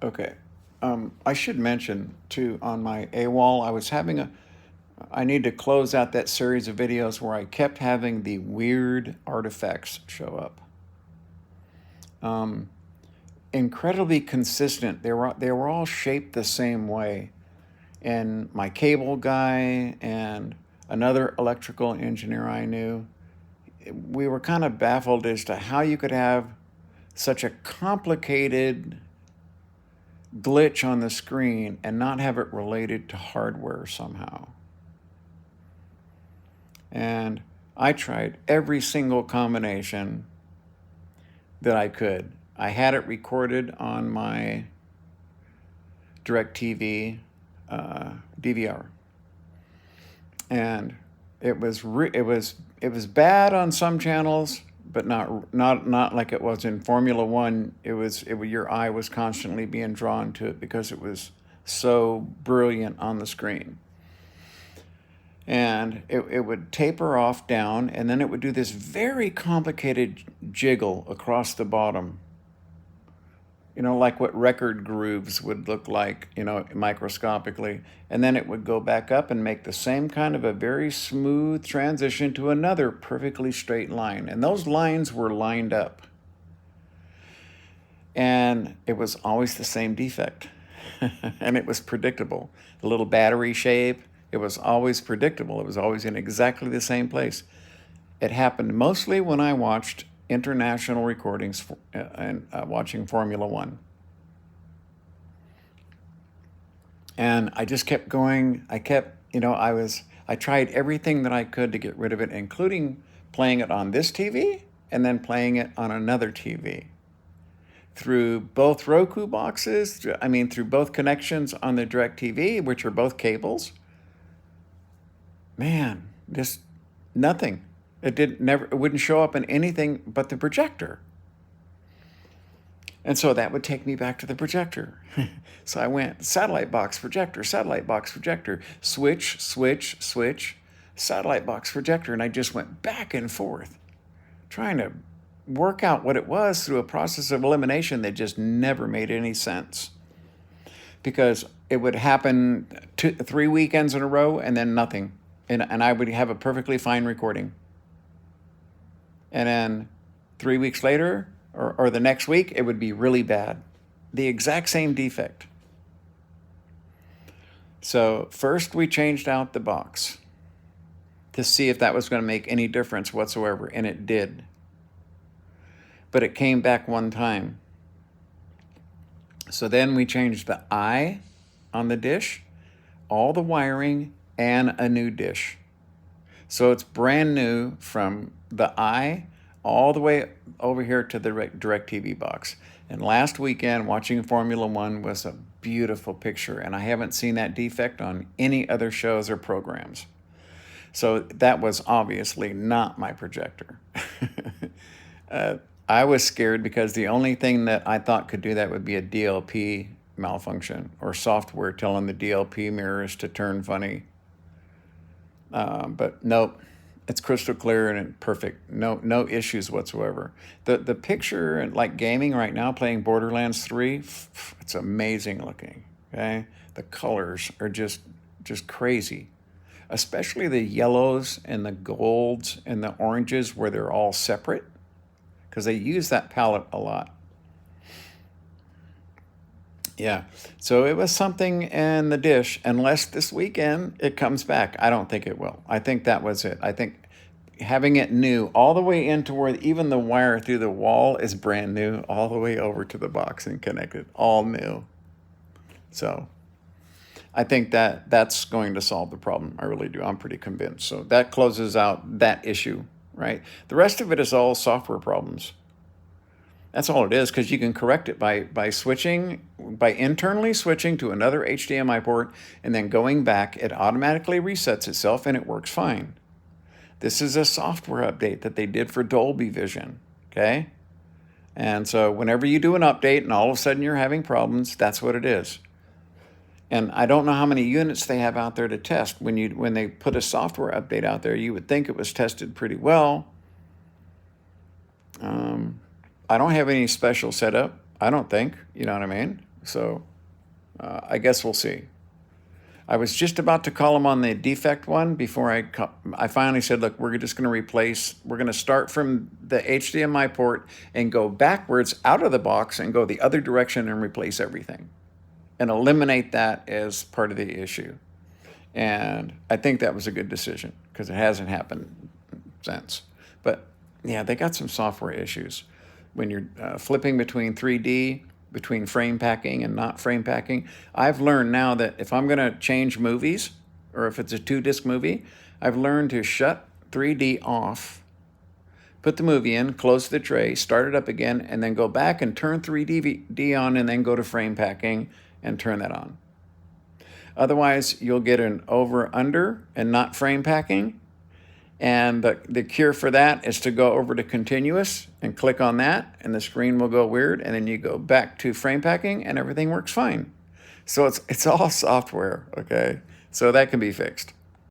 Okay. I should mention too on my AWOL, I need to close out that series of videos where I kept having the weird artifacts show up. Um, Incredibly consistent. They were all shaped the same way. And my cable guy and another electrical engineer I knew, we were kind of baffled as to how you could have such a complicated glitch on the screen and not have it related to hardware somehow. And I tried every single combination that I could. I had it recorded on my DirecTV DVR, and it was bad on some channels, but not like it was in Formula One. Your eye was constantly being drawn to it because it was so brilliant on the screen. And it would taper off down, and then it would do this very complicated jiggle across the bottom, like what record grooves would look like, microscopically. And then it would go back up and make the same kind of a very smooth transition to another perfectly straight line. And those lines were lined up. And it was always the same defect. And it was predictable. The little battery shape, it was always predictable. It was always in exactly the same place. It happened mostly when I watched international recordings and watching Formula One. And I just kept going. I tried everything that I could to get rid of it, including playing it on this TV and then playing it on another TV. Through both Roku boxes, through both connections on the DirecTV, which are both cables. Man, just nothing. It wouldn't show up in anything but the projector. And so that would take me back to the projector. So I went satellite box, projector, switch, satellite box, projector. And I just went back and forth trying to work out what it was through a process of elimination that just never made any sense. Because it would happen 3 weekends in a row and then nothing. And I would have a perfectly fine recording. And then 3 weeks later, or the next week, it would be really bad. The exact same defect. So first we changed out the box to see if that was going to make any difference whatsoever, and it did. But it came back one time. So then we changed the eye on the dish, all the wiring, and a new dish. So it's brand new from the eye all the way over here to the DirecTV box. And last weekend, watching Formula One was a beautiful picture, and I haven't seen that defect on any other shows or programs. So that was obviously not my projector. I was scared because the only thing that I thought could do that would be a DLP malfunction or software telling the DLP mirrors to turn funny. But nope, it's crystal clear and perfect. No issues whatsoever. The picture, like gaming right now, playing Borderlands 3, it's amazing looking. Okay, the colors are just crazy, especially the yellows and the golds and the oranges where they're all separate, because they use that palette a lot. Yeah, so it was something in the dish, unless this weekend it comes back. I don't think it will. I think that was it. I think having it new all the way into where even the wire through the wall is brand new, all the way over to the box and connected, all new. So I think that's going to solve the problem. I really do. I'm pretty convinced. So that closes out that issue, right? The rest of it is all software problems. That's all it is, because you can correct it by switching, by internally switching to another HDMI port and then going back. It automatically resets itself and it works fine. This is a software update that they did for Dolby Vision, okay? And so whenever you do an update and all of a sudden you're having problems, that's what it is. And I don't know how many units they have out there to test. When they put a software update out there, you would think it was tested pretty well. I don't have any special setup, I don't think, you know what I mean? So I guess we'll see. I was just about to call them on the defect one before I finally said, look, we're just going to we're going to start from the HDMI port and go backwards out of the box and go the other direction and replace everything and eliminate that as part of the issue. And I think that was a good decision because it hasn't happened since. But yeah, they got some software issues. When you're flipping between 3D, between frame packing and not frame packing, I've learned now that if I'm going to change movies, or if it's a 2-disc movie, I've learned to shut 3D off, put the movie in, close the tray, start it up again, and then go back and turn 3D on and then go to frame packing and turn that on. Otherwise, you'll get an over-under and not frame packing. And the cure for that is to go over to continuous and click on that, and the screen will go weird, and then you go back to frame packing, and everything works fine. So it's all software, okay? So that can be fixed.